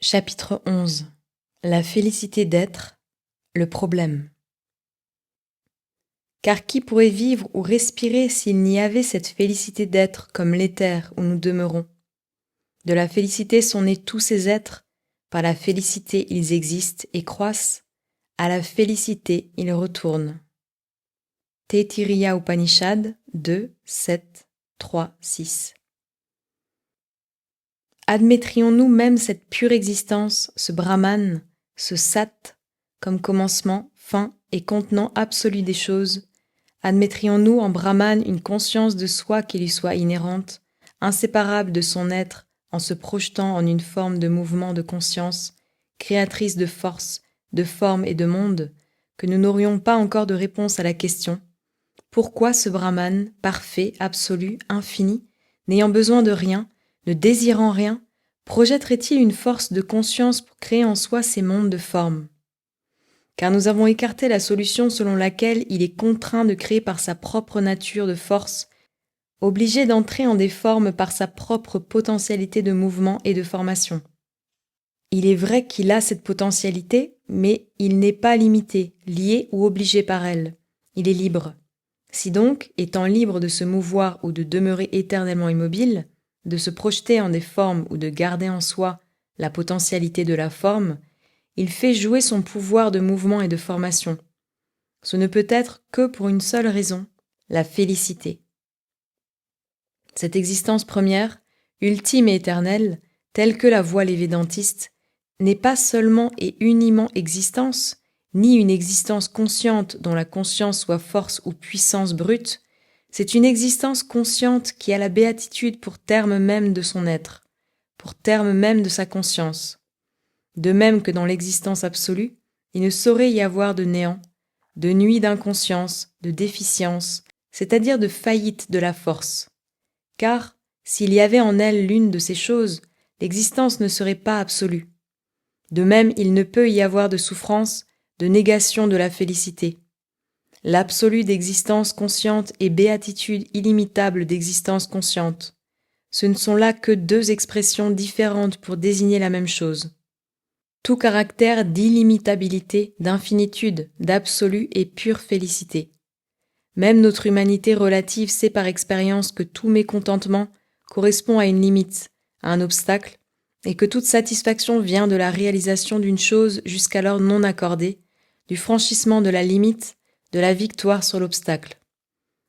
Chapitre 11. La félicité d'être, le problème. Car qui pourrait vivre ou respirer s'il n'y avait cette félicité d'être comme l'éther où nous demeurons? De la félicité sont nés tous ces êtres, par la félicité ils existent et croissent, à la félicité ils retournent. Taittiriya Upanishad 2, 7, 3, 6. Admettrions-nous même cette pure existence, ce Brahman, ce Sat, comme commencement, fin et contenant absolu des choses? Admettrions-nous en Brahman une conscience de soi qui lui soit inhérente, inséparable de son être, en se projetant en une forme de mouvement de conscience, créatrice de force, de forme et de monde, que nous n'aurions pas encore de réponse à la question: pourquoi ce Brahman, parfait, absolu, infini, n'ayant besoin de rien, ne désirant rien, projetterait-il une force de conscience pour créer en soi ces mondes de formes? Car nous avons écarté la solution selon laquelle il est contraint de créer par sa propre nature de force, obligé d'entrer en des formes par sa propre potentialité de mouvement et de formation. Il est vrai qu'il a cette potentialité, mais il n'est pas limité, lié ou obligé par elle. Il est libre. Si donc, étant libre de se mouvoir ou de demeurer éternellement immobile, de se projeter en des formes ou de garder en soi la potentialité de la forme, il fait jouer son pouvoir de mouvement et de formation. Ce ne peut être que pour une seule raison, la félicité. Cette existence première, ultime et éternelle, telle que la voient les védantistes, n'est pas seulement et uniment existence, ni une existence consciente dont la conscience soit force ou puissance brute, c'est une existence consciente qui a la béatitude pour terme même de son être, pour terme même de sa conscience. De même que dans l'existence absolue, il ne saurait y avoir de néant, de nuit d'inconscience, de déficience, c'est-à-dire de faillite de la force. Car, s'il y avait en elle l'une de ces choses, l'existence ne serait pas absolue. De même, il ne peut y avoir de souffrance, de négation de la félicité. L'absolu d'existence consciente et béatitude illimitable d'existence consciente. Ce ne sont là que deux expressions différentes pour désigner la même chose. Tout caractère d'illimitabilité, d'infinitude, d'absolu et pure félicité. Même notre humanité relative sait par expérience que tout mécontentement correspond à une limite, à un obstacle, et que toute satisfaction vient de la réalisation d'une chose jusqu'alors non accordée, du franchissement de la limite, de la victoire sur l'obstacle.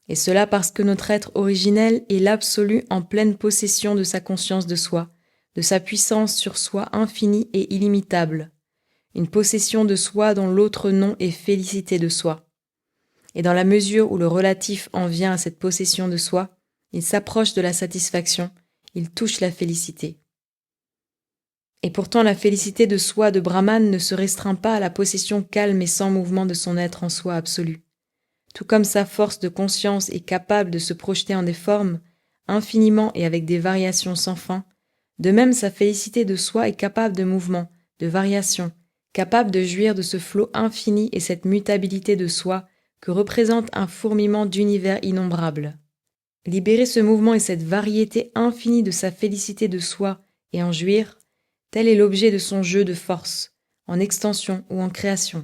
Et cela parce que notre être originel est l'absolu en pleine possession de sa conscience de soi, de sa puissance sur soi infinie et illimitable, une possession de soi dont l'autre nom est félicité de soi. Et dans la mesure où le relatif en vient à cette possession de soi, il s'approche de la satisfaction, il touche la félicité. Et pourtant la félicité de soi de Brahman ne se restreint pas à la possession calme et sans mouvement de son être en soi absolu. Tout comme sa force de conscience est capable de se projeter en des formes, infiniment et avec des variations sans fin, de même sa félicité de soi est capable de mouvement, de variation, capable de jouir de ce flot infini et cette mutabilité de soi que représente un fourmillement d'univers innombrables. Libérer ce mouvement et cette variété infinie de sa félicité de soi et en jouir, tel est l'objet de son jeu de force, en extension ou en création.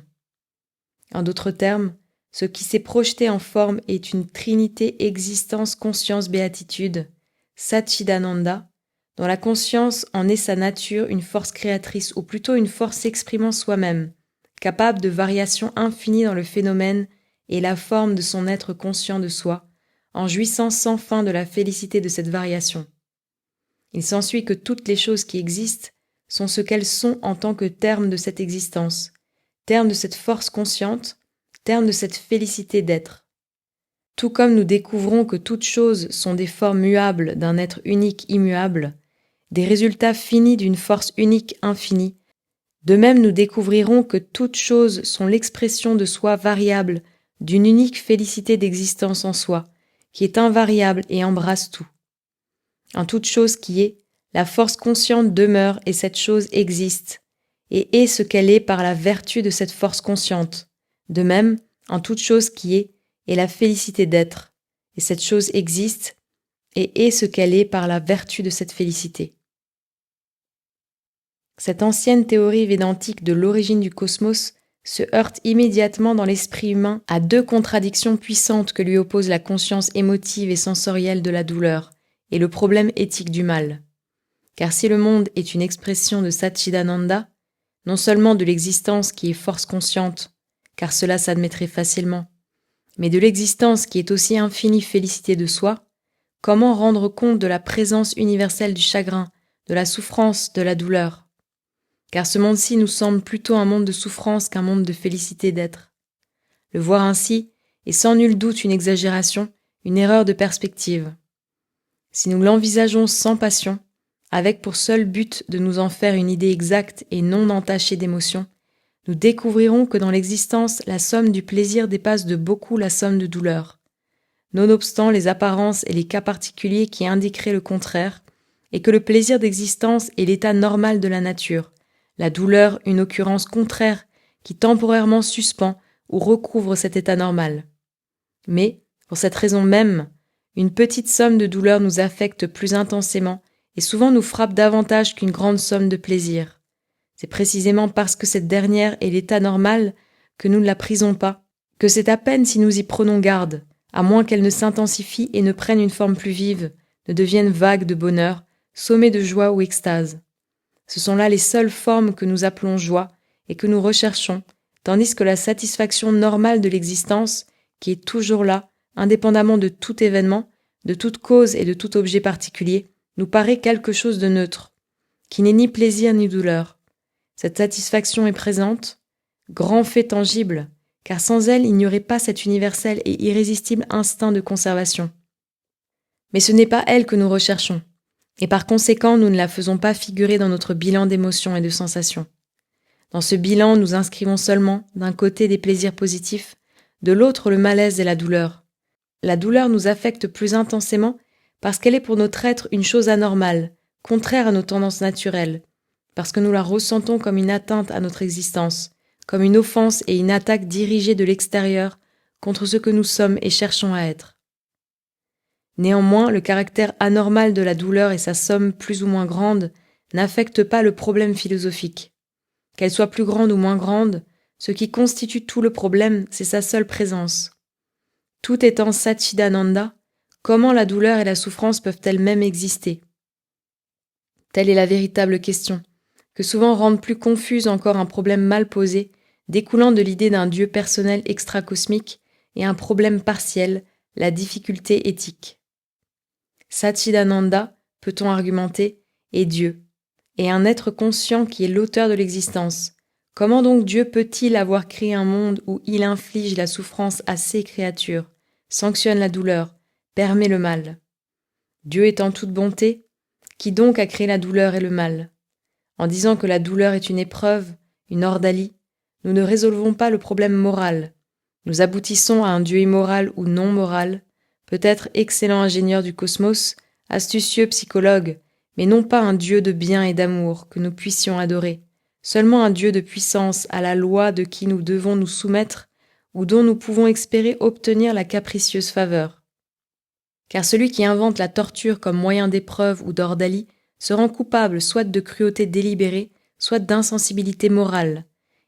En d'autres termes, ce qui s'est projeté en forme est une trinité existence conscience béatitude, Satchidananda, dont la conscience en est sa nature une force créatrice ou plutôt une force s'exprimant soi-même, capable de variation infinie dans le phénomène et la forme de son être conscient de soi, en jouissant sans fin de la félicité de cette variation. Il s'ensuit que toutes les choses qui existent sont ce qu'elles sont en tant que terme de cette existence, terme de cette force consciente, terme de cette félicité d'être. Tout comme nous découvrons que toutes choses sont des formes muables d'un être unique immuable, des résultats finis d'une force unique infinie, de même nous découvrirons que toutes choses sont l'expression de soi variable, d'une unique félicité d'existence en soi, qui est invariable et embrasse tout. En toute chose qui est, la force consciente demeure et cette chose existe, et est ce qu'elle est par la vertu de cette force consciente. De même, en toute chose qui est la félicité d'être, et cette chose existe, et est ce qu'elle est par la vertu de cette félicité. Cette ancienne théorie védantique de l'origine du cosmos se heurte immédiatement dans l'esprit humain à deux contradictions puissantes que lui oppose la conscience émotive et sensorielle de la douleur et le problème éthique du mal. Car si le monde est une expression de Satchidananda, non seulement de l'existence qui est force consciente, car cela s'admettrait facilement, mais de l'existence qui est aussi infinie félicité de soi, comment rendre compte de la présence universelle du chagrin, de la souffrance, de la douleur? Car ce monde-ci nous semble plutôt un monde de souffrance qu'un monde de félicité d'être. Le voir ainsi est sans nul doute une exagération, une erreur de perspective. Si nous l'envisageons sans passion, avec pour seul but de nous en faire une idée exacte et non entachée d'émotions, nous découvrirons que dans l'existence, la somme du plaisir dépasse de beaucoup la somme de douleur. Nonobstant les apparences et les cas particuliers qui indiqueraient le contraire, et que le plaisir d'existence est l'état normal de la nature, la douleur une occurrence contraire qui temporairement suspend ou recouvre cet état normal. Mais, pour cette raison même, une petite somme de douleur nous affecte plus intensément et souvent nous frappe davantage qu'une grande somme de plaisir. C'est précisément parce que cette dernière est l'état normal que nous ne la prisons pas, que c'est à peine si nous y prenons garde, à moins qu'elle ne s'intensifie et ne prenne une forme plus vive, ne devienne vague de bonheur, sommet de joie ou extase. Ce sont là les seules formes que nous appelons joie et que nous recherchons, tandis que la satisfaction normale de l'existence, qui est toujours là, indépendamment de tout événement, de toute cause et de tout objet particulier, nous paraît quelque chose de neutre, qui n'est ni plaisir ni douleur. Cette satisfaction est présente, grand fait tangible, car sans elle il n'y aurait pas cet universel et irrésistible instinct de conservation. Mais ce n'est pas elle que nous recherchons. Et par conséquent, nous ne la faisons pas figurer dans notre bilan d'émotions et de sensations. Dans ce bilan, nous inscrivons seulement, d'un côté des plaisirs positifs, de l'autre le malaise et la douleur. La douleur nous affecte plus intensément parce qu'elle est pour notre être une chose anormale, contraire à nos tendances naturelles, parce que nous la ressentons comme une atteinte à notre existence, comme une offense et une attaque dirigée de l'extérieur contre ce que nous sommes et cherchons à être. Néanmoins, le caractère anormal de la douleur et sa somme plus ou moins grande n'affectent pas le problème philosophique. Qu'elle soit plus grande ou moins grande, ce qui constitue tout le problème, c'est sa seule présence. Tout étant Satchidananda, comment la douleur et la souffrance peuvent-elles même exister? Telle est la véritable question, que souvent rendent plus confuse encore un problème mal posé, découlant de l'idée d'un Dieu personnel extracosmique, et un problème partiel, la difficulté éthique. Satchidananda, peut-on argumenter, est Dieu, et un être conscient qui est l'auteur de l'existence. Comment donc Dieu peut-il avoir créé un monde où il inflige la souffrance à ses créatures, sanctionne la douleur, permet le mal? Dieu étant toute bonté, qui donc a créé la douleur et le mal? En disant que la douleur est une épreuve, une ordalie, nous ne résolvons pas le problème moral. Nous aboutissons à un Dieu immoral ou non moral, peut-être excellent ingénieur du cosmos, astucieux psychologue, mais non pas un Dieu de bien et d'amour que nous puissions adorer, seulement un Dieu de puissance à la loi de qui nous devons nous soumettre ou dont nous pouvons espérer obtenir la capricieuse faveur. Car celui qui invente la torture comme moyen d'épreuve ou d'ordalie se rend coupable soit de cruauté délibérée, soit d'insensibilité morale,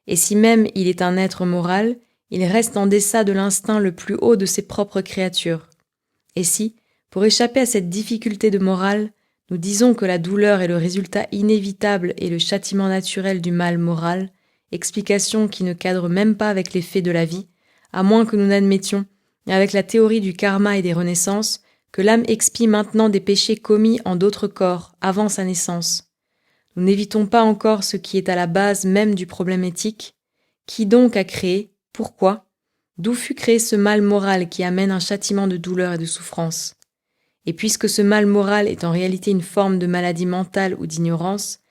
et si même il est un être moral, il reste en deçà de l'instinct le plus haut de ses propres créatures. Et si, pour échapper à cette difficulté de morale, nous disons que la douleur est le résultat inévitable et le châtiment naturel du mal moral, explication qui ne cadre même pas avec les faits de la vie, à moins que nous n'admettions, avec la théorie du karma et des renaissances, que l'âme expie maintenant des péchés commis en d'autres corps, avant sa naissance. Nous n'évitons pas encore ce qui est à la base même du problème éthique. Qui donc a créé? Pourquoi? D'où fut créé ce mal moral qui amène un châtiment de douleur et de souffrance? Et puisque ce mal moral est en réalité une forme de maladie mentale ou d'ignorance,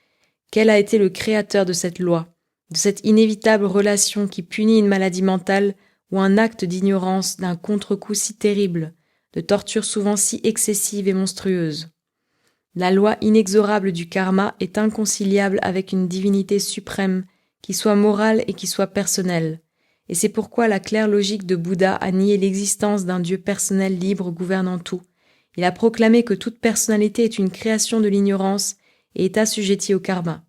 quel a été le créateur de cette loi, de cette inévitable relation qui punit une maladie mentale ou un acte d'ignorance d'un contre-coup si terrible, de torture souvent si excessive et monstrueuse? La loi inexorable du karma est inconciliable avec une divinité suprême qui soit morale et qui soit personnelle. Et c'est pourquoi la claire logique de Bouddha a nié l'existence d'un Dieu personnel libre gouvernant tout. Il a proclamé que toute personnalité est une création de l'ignorance et est assujettie au karma.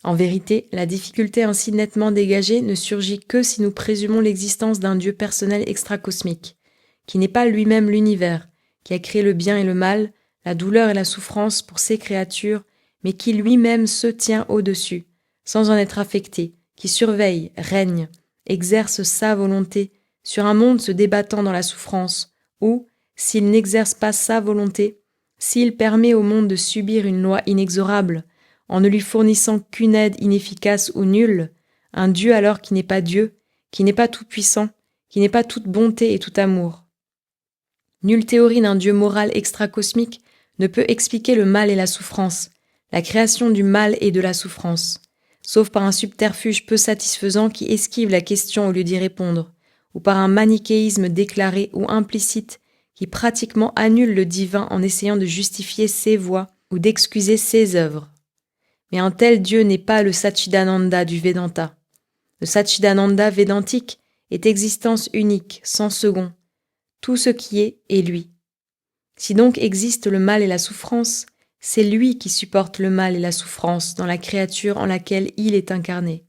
En vérité, la difficulté ainsi nettement dégagée ne surgit que si nous présumons l'existence d'un Dieu personnel extracosmique, qui n'est pas lui-même l'univers, qui a créé le bien et le mal, la douleur et la souffrance pour ses créatures, mais qui lui-même se tient au-dessus, sans en être affecté, qui surveille, règne, exerce sa volonté sur un monde se débattant dans la souffrance, ou, s'il n'exerce pas sa volonté, s'il permet au monde de subir une loi inexorable, en ne lui fournissant qu'une aide inefficace ou nulle, un Dieu alors qui n'est pas Dieu, qui n'est pas tout-puissant, qui n'est pas toute bonté et tout amour. Nulle théorie d'un Dieu moral extracosmique ne peut expliquer le mal et la souffrance, la création du mal et de la souffrance, sauf par un subterfuge peu satisfaisant qui esquive la question au lieu d'y répondre, ou par un manichéisme déclaré ou implicite qui pratiquement annule le divin en essayant de justifier ses voies ou d'excuser ses œuvres. Mais un tel Dieu n'est pas le Satchidananda du Vedanta. Le Satchidananda védantique est existence unique, sans second. Tout ce qui est lui. Si donc existe le mal et la souffrance, c'est lui qui supporte le mal et la souffrance dans la créature en laquelle il est incarné.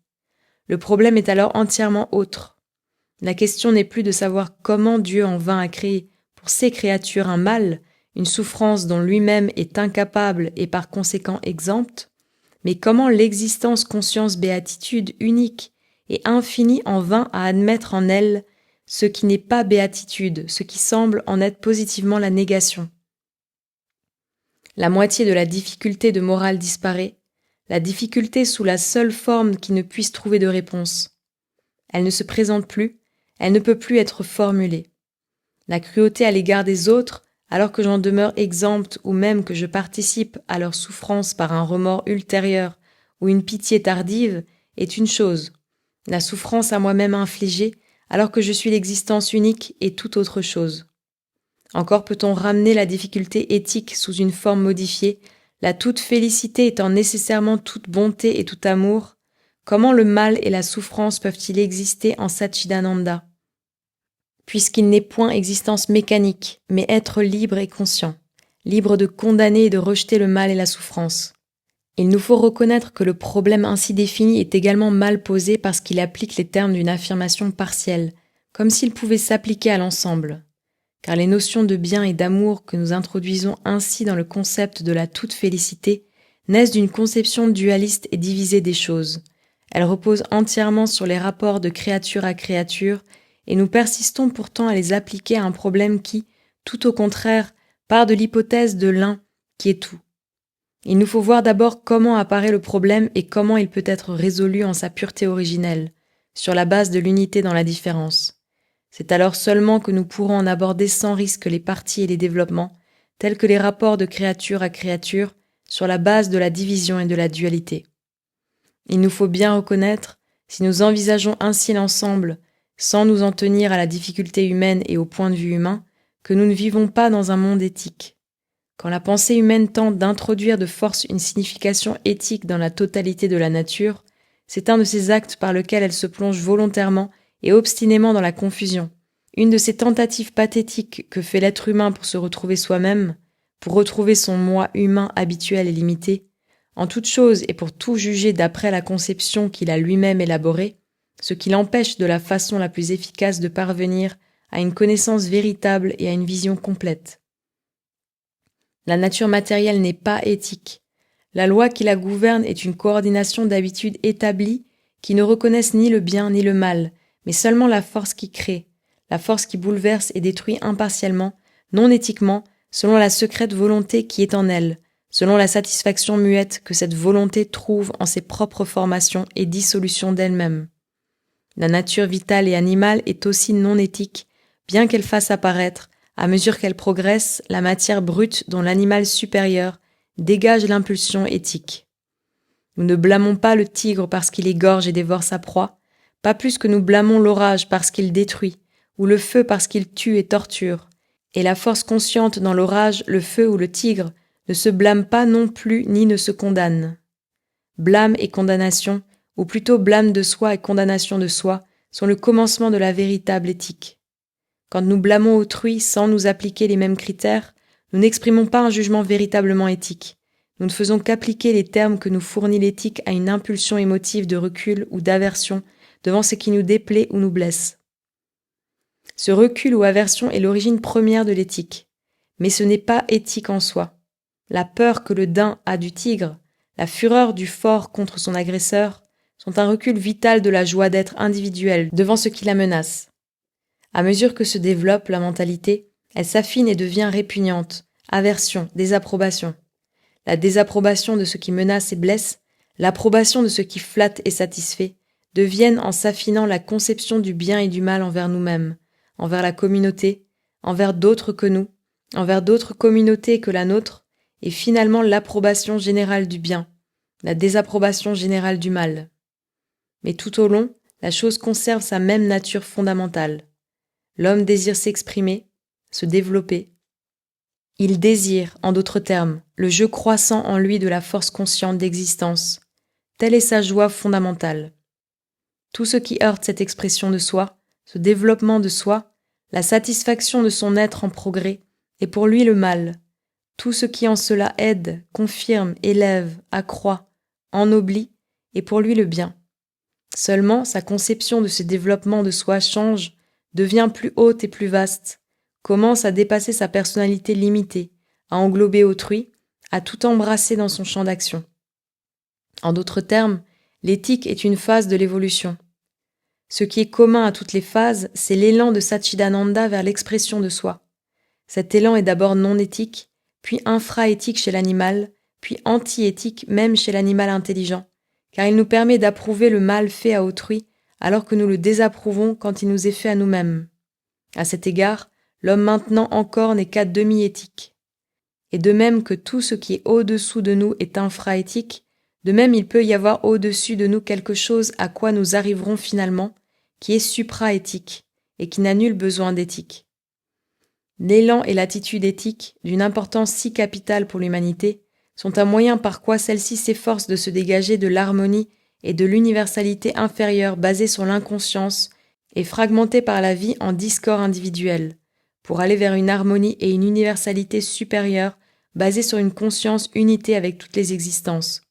Le problème est alors entièrement autre. La question n'est plus de savoir comment Dieu en vint à créer pour ses créatures un mal, une souffrance dont lui-même est incapable et par conséquent exempte, mais comment l'existence conscience béatitude unique et infinie en vint à admettre en elle ce qui n'est pas béatitude, ce qui semble en être positivement la négation. La moitié de la difficulté de morale disparaît, la difficulté sous la seule forme qui ne puisse trouver de réponse. Elle ne se présente plus, elle ne peut plus être formulée. La cruauté à l'égard des autres, alors que j'en demeure exempte ou même que je participe à leur souffrance par un remords ultérieur ou une pitié tardive, est une chose. La souffrance à moi-même infligée, alors que je suis l'existence unique, est tout autre chose. Encore peut-on ramener la difficulté éthique sous une forme modifiée, la toute félicité étant nécessairement toute bonté et tout amour. Comment le mal et la souffrance peuvent-ils exister en Satchidananda ? Puisqu'il n'est point existence mécanique, mais être libre et conscient, libre de condamner et de rejeter le mal et la souffrance. Il nous faut reconnaître que le problème ainsi défini est également mal posé parce qu'il applique les termes d'une affirmation partielle, comme s'il pouvait s'appliquer à l'ensemble. Car les notions de bien et d'amour que nous introduisons ainsi dans le concept de la toute-félicité naissent d'une conception dualiste et divisée des choses. Elles reposent entièrement sur les rapports de créature à créature, et nous persistons pourtant à les appliquer à un problème qui, tout au contraire, part de l'hypothèse de l'un qui est tout. Il nous faut voir d'abord comment apparaît le problème et comment il peut être résolu en sa pureté originelle, sur la base de l'unité dans la différence. C'est alors seulement que nous pourrons en aborder sans risque les parties et les développements, tels que les rapports de créature à créature, sur la base de la division et de la dualité. Il nous faut bien reconnaître, si nous envisageons ainsi l'ensemble, sans nous en tenir à la difficulté humaine et au point de vue humain, que nous ne vivons pas dans un monde éthique. Quand la pensée humaine tente d'introduire de force une signification éthique dans la totalité de la nature, c'est un de ces actes par lequel elle se plonge volontairement et obstinément dans la confusion. Une de ces tentatives pathétiques que fait l'être humain pour se retrouver soi-même, pour retrouver son moi humain habituel et limité, en toute chose et pour tout juger d'après la conception qu'il a lui-même élaborée, ce qui l'empêche de la façon la plus efficace de parvenir à une connaissance véritable et à une vision complète. La nature matérielle n'est pas éthique. La loi qui la gouverne est une coordination d'habitudes établies qui ne reconnaissent ni le bien ni le mal, mais seulement la force qui crée, la force qui bouleverse et détruit impartialement, non éthiquement, selon la secrète volonté qui est en elle, selon la satisfaction muette que cette volonté trouve en ses propres formations et dissolutions d'elle-même. La nature vitale et animale est aussi non éthique, bien qu'elle fasse apparaître, à mesure qu'elle progresse, la matière brute dont l'animal supérieur dégage l'impulsion éthique. Nous ne blâmons pas le tigre parce qu'il égorge et dévore sa proie, pas plus que nous blâmons l'orage parce qu'il détruit, ou le feu parce qu'il tue et torture. Et la force consciente dans l'orage, le feu ou le tigre ne se blâme pas non plus ni ne se condamne. Blâme et condamnation, ou plutôt blâme de soi et condamnation de soi, sont le commencement de la véritable éthique. Quand nous blâmons autrui sans nous appliquer les mêmes critères, nous n'exprimons pas un jugement véritablement éthique, Nous ne faisons qu'appliquer les termes que nous fournit l'éthique à une impulsion émotive de recul ou d'aversion devant ce qui nous déplaît ou nous blesse. Ce recul ou aversion est l'origine première de l'éthique, mais ce n'est pas éthique en soi. La peur que le daim a du tigre, la fureur du fort contre son agresseur, sont un recul vital de la joie d'être individuel devant ce qui la menace. À mesure que se développe la mentalité, elle s'affine et devient répugnante, aversion, désapprobation. La désapprobation de ce qui menace et blesse, l'approbation de ce qui flatte et satisfait, deviennent en s'affinant la conception du bien et du mal envers nous-mêmes, envers la communauté, envers d'autres que nous, envers d'autres communautés que la nôtre, et finalement l'approbation générale du bien, la désapprobation générale du mal. Mais tout au long, la chose conserve sa même nature fondamentale. L'homme désire s'exprimer, se développer. Il désire, en d'autres termes, le jeu croissant en lui de la force consciente d'existence. Telle est sa joie fondamentale. Tout ce qui heurte cette expression de soi, ce développement de soi, la satisfaction de son être en progrès, est pour lui le mal. Tout ce qui en cela aide, confirme, élève, accroît, ennoblit, est pour lui le bien. Seulement, sa conception de ce développement de soi change, devient plus haute et plus vaste, commence à dépasser sa personnalité limitée, à englober autrui, à tout embrasser dans son champ d'action. En d'autres termes, l'éthique est une phase de l'évolution. Ce qui est commun à toutes les phases, c'est l'élan de Satchidananda vers l'expression de soi. Cet élan est d'abord non éthique, puis infra-éthique chez l'animal, puis anti-éthique même chez l'animal intelligent, car il nous permet d'approuver le mal fait à autrui alors que nous le désapprouvons quand il nous est fait à nous-mêmes. À cet égard, l'homme maintenant encore n'est qu'à demi-éthique. Et de même que tout ce qui est au-dessous de nous est infra-éthique, de même il peut y avoir au-dessus de nous quelque chose à quoi nous arriverons finalement, qui est supra-éthique, et qui n'a nul besoin d'éthique. L'élan et l'attitude éthique, d'une importance si capitale pour l'humanité, sont un moyen par quoi celle-ci s'efforce de se dégager de l'harmonie et de l'universalité inférieure basée sur l'inconscience et fragmentée par la vie en discords individuels, pour aller vers une harmonie et une universalité supérieure basée sur une conscience unité avec toutes les existences.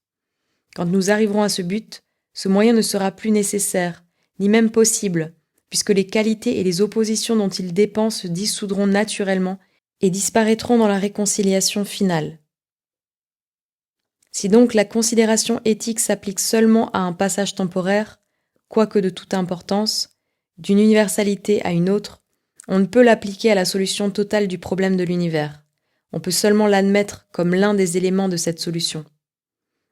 Quand nous arriverons à ce but, ce moyen ne sera plus nécessaire, ni même possible, puisque les qualités et les oppositions dont il dépend se dissoudront naturellement et disparaîtront dans la réconciliation finale. Si donc la considération éthique s'applique seulement à un passage temporaire, quoique de toute importance, d'une universalité à une autre, on ne peut l'appliquer à la solution totale du problème de l'univers. On peut seulement l'admettre comme l'un des éléments de cette solution.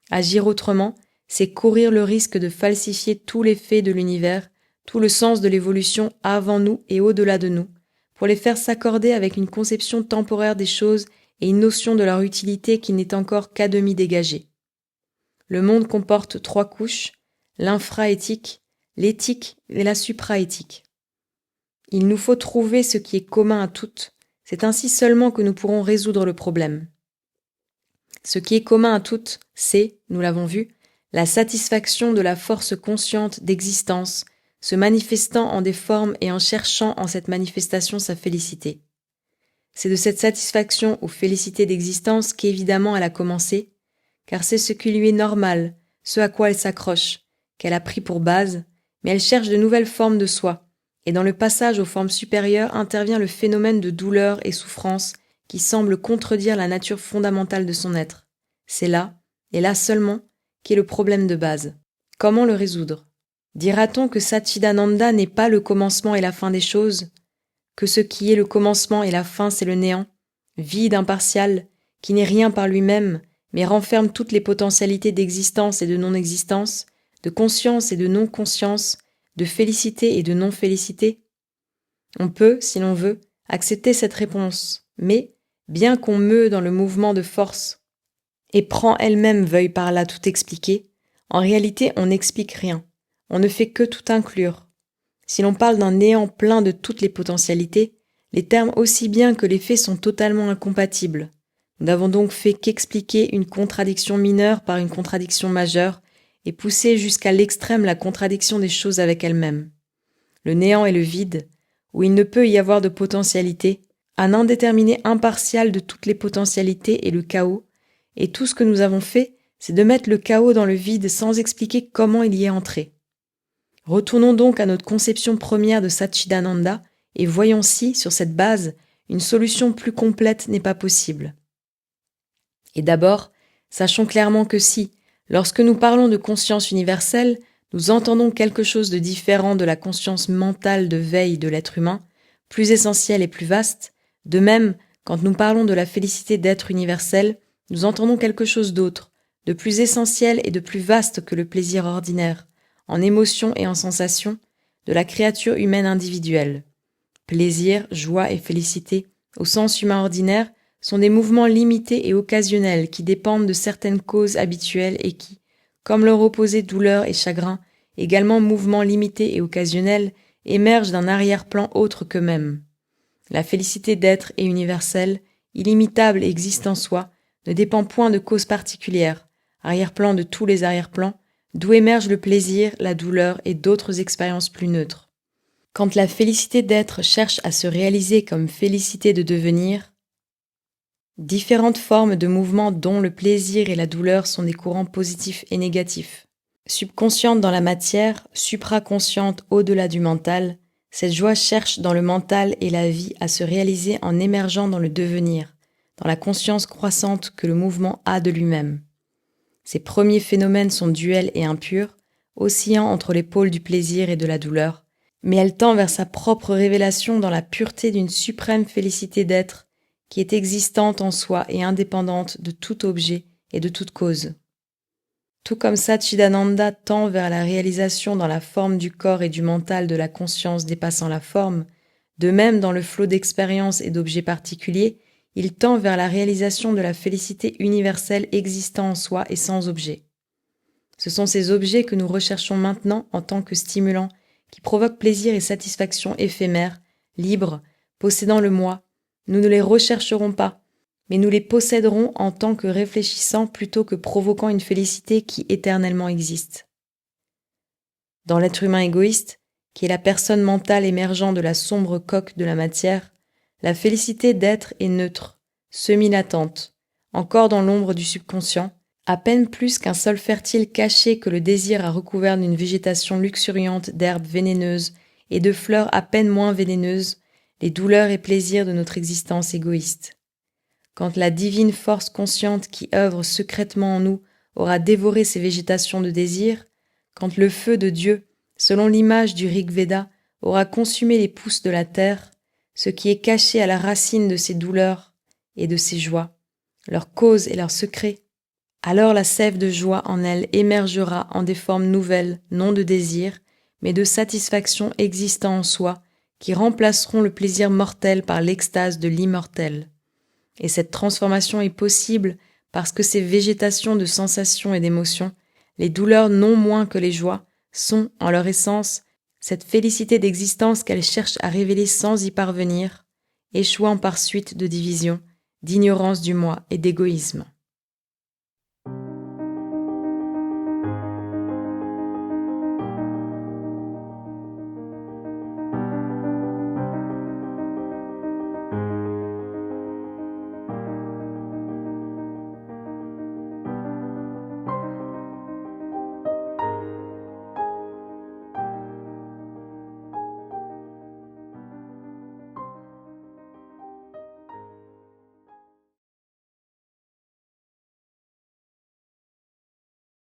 Agir autrement, c'est courir le risque de falsifier tous les faits de l'univers, tout le sens de l'évolution avant nous et au-delà de nous, pour les faire s'accorder avec une conception temporaire des choses et une notion de leur utilité qui n'est encore qu'à demi dégagée. Le monde comporte 3 couches, l'infra-éthique, l'éthique et la supra-éthique. Il nous faut trouver ce qui est commun à toutes, c'est ainsi seulement que nous pourrons résoudre le problème. Ce qui est commun à toutes, c'est, nous l'avons vu, la satisfaction de la force consciente d'existence, se manifestant en des formes et en cherchant en cette manifestation sa félicité. C'est de cette satisfaction ou félicité d'existence qu'évidemment elle a commencé, car c'est ce qui lui est normal, ce à quoi elle s'accroche, qu'elle a pris pour base, mais elle cherche de nouvelles formes de soi, et dans le passage aux formes supérieures intervient le phénomène de douleur et souffrance qui semble contredire la nature fondamentale de son être. C'est là, et là seulement, qu'est le problème de base. Comment le résoudre ? Dira-t-on que Satchidananda n'est pas le commencement et la fin des choses ? Que ce qui est le commencement et la fin, c'est le néant, vide, impartial, qui n'est rien par lui-même, mais renferme toutes les potentialités d'existence et de non-existence, de conscience et de non-conscience, de félicité et de non-félicité ? On peut, si l'on veut, accepter cette réponse, mais, bien qu'on meut dans le mouvement de force, et prend elle-même veuille par là tout expliquer, en réalité on n'explique rien, on ne fait que tout inclure. Si l'on parle d'un néant plein de toutes les potentialités, les termes aussi bien que les faits sont totalement incompatibles. Nous n'avons donc fait qu'expliquer une contradiction mineure par une contradiction majeure et pousser jusqu'à l'extrême la contradiction des choses avec elles-mêmes. Le néant et le vide, où il ne peut y avoir de potentialité, un indéterminé impartial de toutes les potentialités et le chaos, et tout ce que nous avons fait, c'est de mettre le chaos dans le vide sans expliquer comment il y est entré. Retournons donc à notre conception première de Satchidananda et voyons si, sur cette base, une solution plus complète n'est pas possible. Et d'abord, sachons clairement que si, lorsque nous parlons de conscience universelle, nous entendons quelque chose de différent de la conscience mentale de veille de l'être humain, plus essentielle et plus vaste, de même, quand nous parlons de la félicité d'être universel, nous entendons quelque chose d'autre, de plus essentiel et de plus vaste que le plaisir ordinaire, en émotion et en sensation, de la créature humaine individuelle. Plaisir, joie et félicité, au sens humain ordinaire, sont des mouvements limités et occasionnels qui dépendent de certaines causes habituelles et qui, comme leur opposé douleur et chagrin, également mouvements limités et occasionnels, émergent d'un arrière-plan autre qu'eux-mêmes. La félicité d'être est universelle, illimitable et existe en soi, ne dépend point de causes particulières, arrière-plan de tous les arrière-plans, d'où émergent le plaisir, la douleur et d'autres expériences plus neutres. Quand la félicité d'être cherche à se réaliser comme félicité de devenir, différentes formes de mouvements dont le plaisir et la douleur sont des courants positifs et négatifs. Subconsciente dans la matière, supraconsciente au-delà du mental, cette joie cherche dans le mental et la vie à se réaliser en émergeant dans le devenir, dans la conscience croissante que le mouvement a de lui-même. Ces premiers phénomènes sont duels et impurs, oscillant entre les pôles du plaisir et de la douleur, mais elle tend vers sa propre révélation dans la pureté d'une suprême félicité d'être qui est existante en soi et indépendante de tout objet et de toute cause. Tout comme Satchidananda tend vers la réalisation dans la forme du corps et du mental de la conscience dépassant la forme, de même dans le flot d'expériences et d'objets particuliers, il tend vers la réalisation de la félicité universelle existant en soi et sans objet. Ce sont ces objets que nous recherchons maintenant en tant que stimulants qui provoquent plaisir et satisfaction éphémères, libres, possédant le moi. Nous ne les rechercherons pas, mais nous les posséderons en tant que réfléchissant plutôt que provoquant une félicité qui éternellement existe. Dans l'être humain égoïste, qui est la personne mentale émergeant de la sombre coque de la matière, la félicité d'être est neutre, semi-latente, encore dans l'ombre du subconscient, à peine plus qu'un sol fertile caché que le désir a recouvert d'une végétation luxuriante d'herbes vénéneuses et de fleurs à peine moins vénéneuses, les douleurs et plaisirs de notre existence égoïste. Quand la divine force consciente qui œuvre secrètement en nous aura dévoré ces végétations de désir, quand le feu de Dieu, selon l'image du Rig Veda, aura consumé les pousses de la terre, ce qui est caché à la racine de ces douleurs et de ces joies, leur cause et leur secret, alors la sève de joie en elle émergera en des formes nouvelles, non de désir, mais de satisfaction existant en soi, qui remplaceront le plaisir mortel par l'extase de l'immortel. Et cette transformation est possible parce que ces végétations de sensations et d'émotions, les douleurs non moins que les joies, sont, en leur essence, cette félicité d'existence qu'elles cherchent à révéler sans y parvenir, échouant par suite de division, d'ignorance du moi et d'égoïsme.